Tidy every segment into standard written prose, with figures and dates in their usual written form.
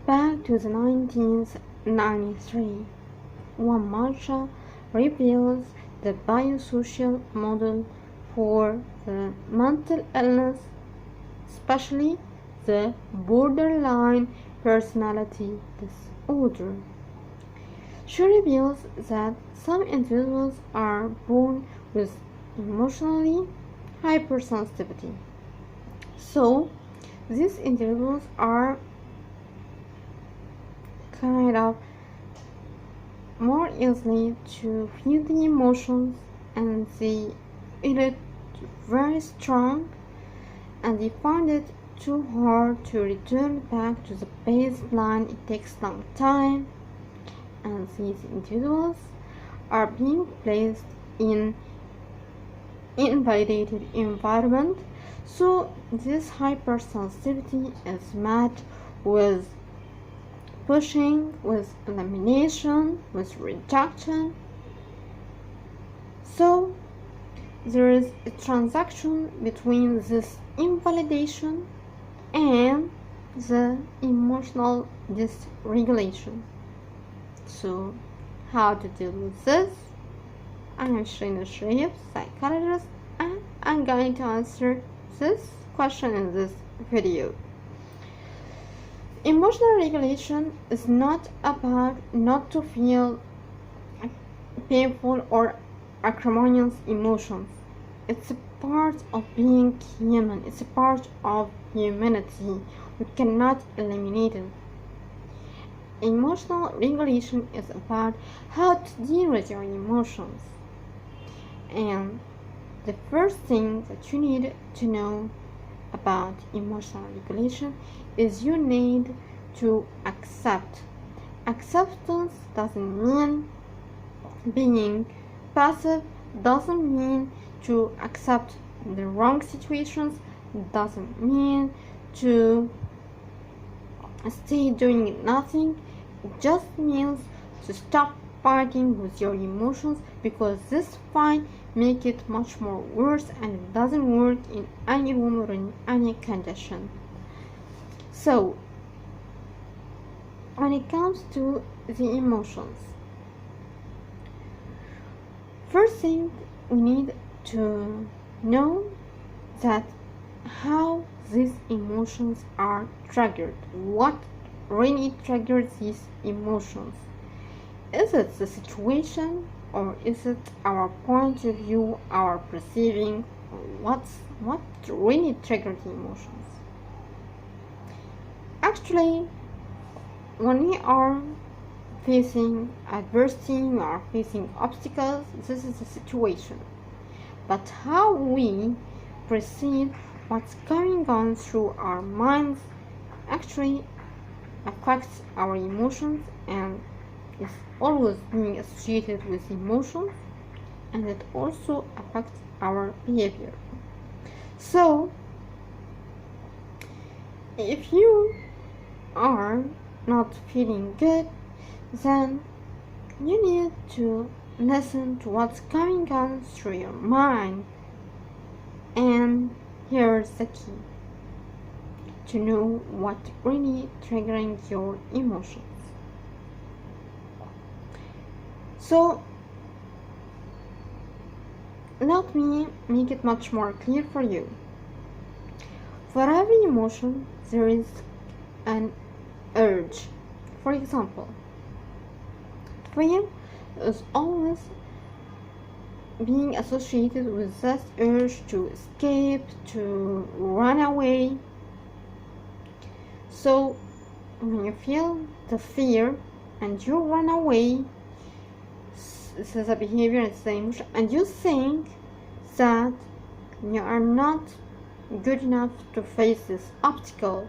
Back to the 1993, one mantra reveals the biosocial model for the mental illness, especially the borderline personality disorder. She reveals that some individuals are born with emotionally hypersensitivity. So, these individuals are kind of more easily to feel the emotions, and they feel it very strong, and they find it too hard to return back to the baseline. It takes long time, and these individuals are being placed in invalidated environment. So this hypersensitivity is met with pushing, with elimination, with rejection. So there is a transaction between this invalidation and the emotional dysregulation. So how to deal with this? I am Shreena Shreyef, psychologist, and I'm going to answer this question in this video. Emotional regulation is not about not to feel painful or acrimonious emotions. It's a part of being human. It's a part of humanity. We cannot eliminate it. Emotional regulation is about how to deal with your emotions. And the first thing that you need to know about emotional regulation is you need to accept. Acceptance doesn't mean being passive, doesn't mean to accept the wrong situations, doesn't mean to stay doing nothing. It just means to stop fighting with your emotions, because this fight make it much more worse, and it doesn't work in any room or in any condition. So when it comes to the emotions, first thing we need to know that how these emotions are triggered. What really triggers these emotions? Is it the situation, or is it our point of view, our perceiving? What really triggers the emotions? Actually, when we are facing adversity, we are facing obstacles, this is the situation. But how we perceive what's going on through our minds actually affects our emotions, and is always being associated with emotions, and it also affects our behavior. So if you are not feeling good, then you need to listen to what's going on through your mind. And here's the key to know what really triggering your emotions. So let me make it much more clear for you. For every emotion there is an urge. For example, fear is always being associated with that urge to escape, to run away. So when you feel the fear and you run away, this is a behavior, it's the emotion, and you think that you are not good enough to face this obstacle,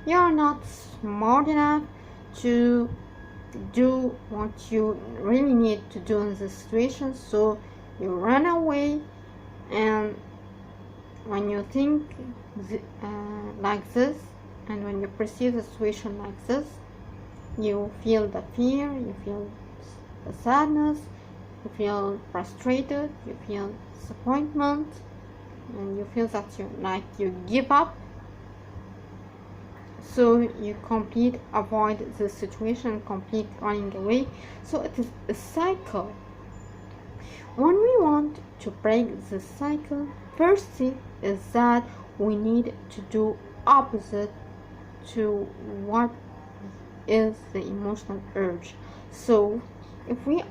you are not smart enough to do what you really need to do in this situation, so you run away. And when you think like this, and when you perceive the situation like this, you feel the fear, you feel the sadness, you feel frustrated, you feel disappointment, and you feel that you give up. so you avoid the situation, complete running away. So it is a cycle. When we want to break this cycle, first thing is that we need to do opposite to what is the emotional urge. So if we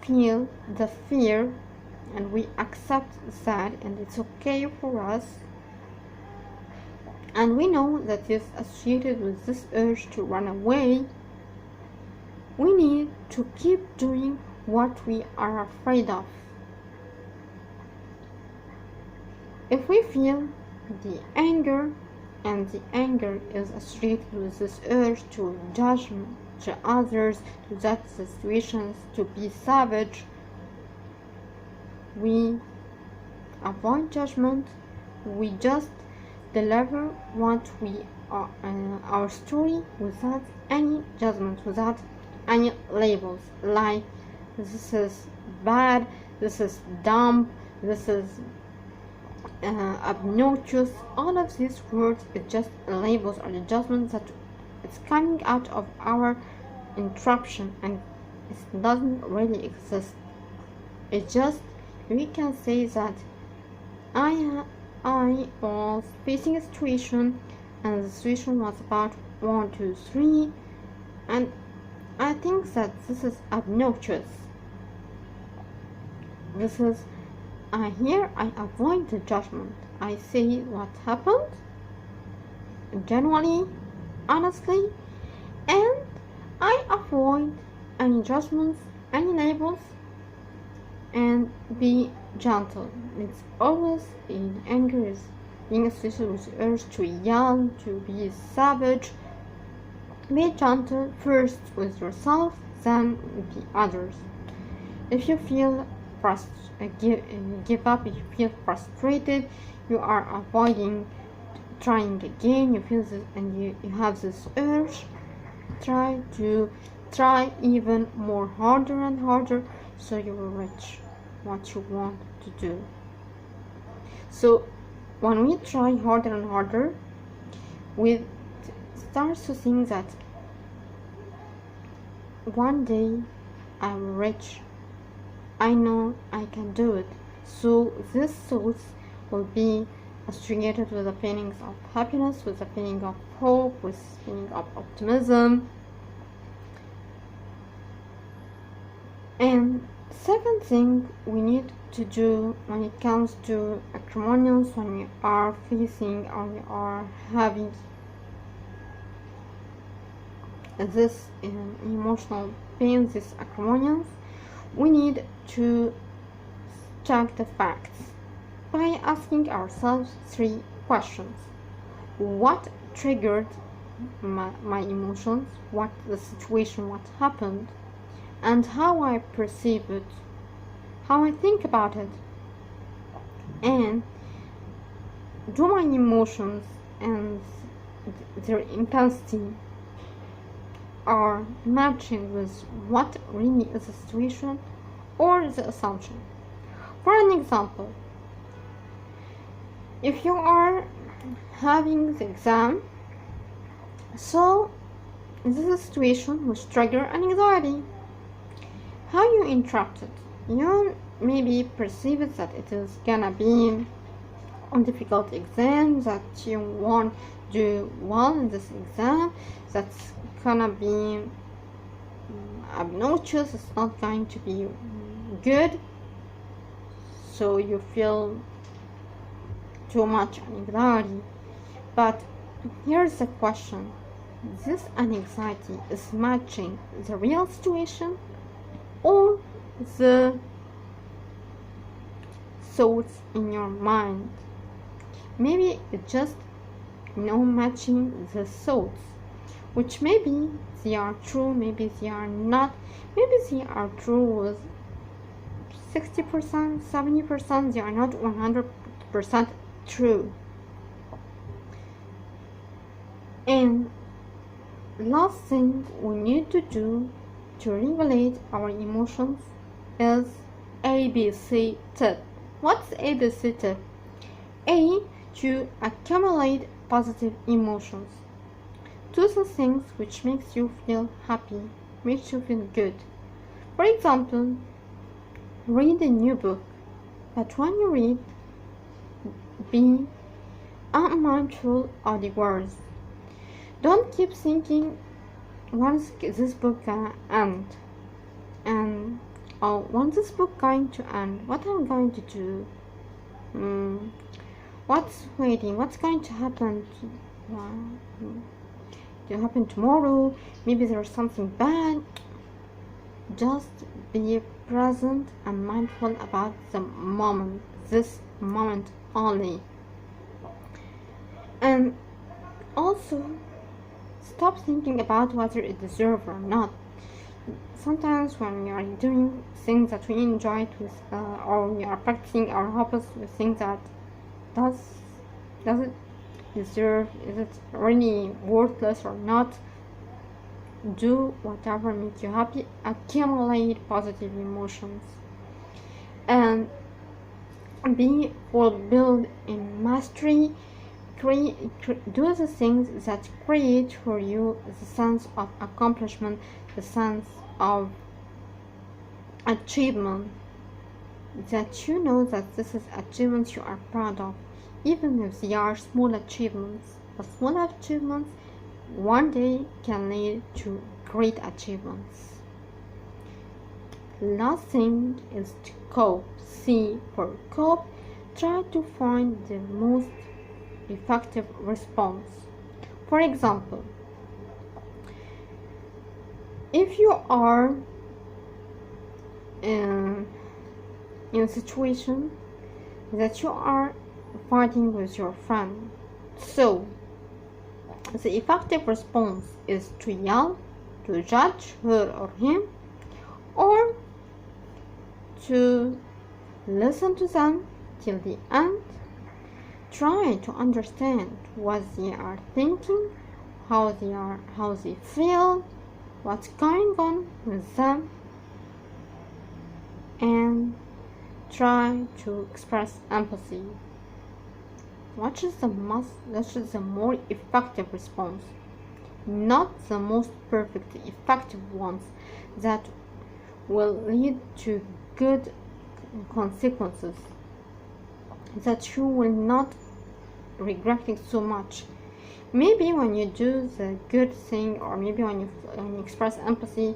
feel the fear and we accept that and it's okay for us, and we know that it's associated with this urge to run away, we need to keep doing what we are afraid of. If we feel the anger, and the anger is associated with this urge to judge others, to judge situations, to be savage, we avoid judgment. We just deliver what we are, our story, without any judgment, without any labels, like this is bad, this is dumb, this is obnoxious. All of these words is just labels or the judgment that it's coming out of our interruption, and it doesn't really exist. It just, we can say that I was facing a situation, and the situation was about 1, 2, 3, and I think that this is obnoxious. This is here I avoid the judgment. I say what happened, genuinely, honestly, and I avoid any judgments, any labels, and be gentle. It's always in anger is being associated with the urge to yell, to be savage. Be gentle first with yourself, then with the others. If you feel give up, if you feel frustrated, you are avoiding trying again, you feel this and you have this urge, try even more, harder and harder, so you will reach what you want to do. So when we try harder and harder, we start to think that one day I will reach, I know I can do it. So these thoughts will be associated with the feelings of happiness, with the feeling of hope, with the feeling of optimism. And second thing we need to do when it comes to acrimonious, when we are facing or we are having this emotional pain, this acrimonious, we need to check the facts by asking ourselves 3 questions. What triggered my emotions? What the situation, what happened, and how I perceive it, how I think about it, and do my emotions and their intensity are matching with what really is the situation or the assumption. For an example, if you are having the exam, so this is a situation which triggers an anxiety. How you interrupt it? You maybe perceive it that it is gonna be a difficult exam, that you won't do well in this exam, that's gonna be obnoxious, it's not going to be good, so you feel too much anxiety. But here's the question: this anxiety is matching the real situation or the thoughts in your mind? Maybe it's just matching the thoughts, which maybe they are true, maybe they are not, maybe they are true with 60%, 70%, they are not 100% true. And last thing we need to do to regulate our emotions is ABC tip. What's ABC tip? A, to accumulate positive emotions. Do the things which makes you feel happy, makes you feel good. For example, read a new book, but when you read, be unmindful of the words. Don't keep thinking, when's this book gonna end? And when's this book going to end? What am I going to do? What's waiting? What's going to happen? To happen tomorrow? Maybe there's something bad. Just be present and mindful about the moment, this moment only. And also, stop thinking about whether it deserves or not. Sometimes when we are doing things that we enjoy or we are practicing our hobbies, we think that does it deserve, is it really worthless or not? Do whatever makes you happy, accumulate positive emotions, and be fulfilled in mastery. Do the things that create for you the sense of accomplishment, the sense of achievement, that you know that this is achievements you are proud of, even if they are small achievements. But small achievements one day can lead to great achievements. Last thing is to cope. C for cope. Try to find the most effective response. For example, if you are in a situation that you are fighting with your friend, so the effective response is to yell, to judge her or him, or to listen to them till the end. Try to understand what they are thinking, how they feel, what's going on with them, and try to express empathy. What is the more effective response? Not the most perfect, effective ones that will lead to good consequences, that you will not regret it so much. Maybe when you do the good thing, or maybe when you express empathy,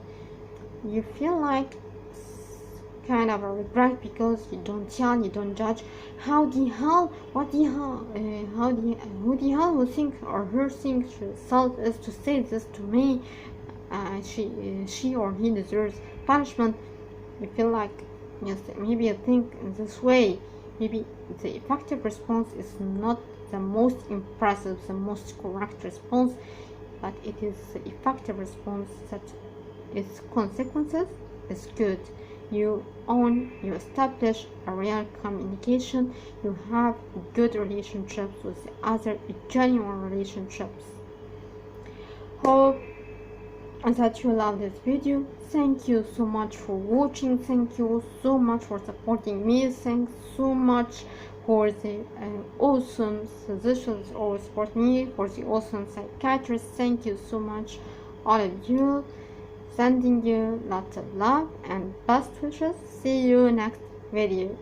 you feel like kind of a regret because you don't yell, you don't judge. Who the hell will think or her think herself is to say this to me? She or he deserves punishment. You feel like, yes, maybe you think in this way. Maybe the effective response is not the most impressive, the most correct response, but it is the effective response that its consequences is good. You establish a real communication, you have good relationships with the other, genuine relationships. Hope that you love this video. Thank you so much for watching. Thank you so much for supporting me. Thanks so much for the awesome suggestions or support me, for the awesome psychiatrist. Thank you so much, all of you. Sending you lots of love and best wishes. See you next video.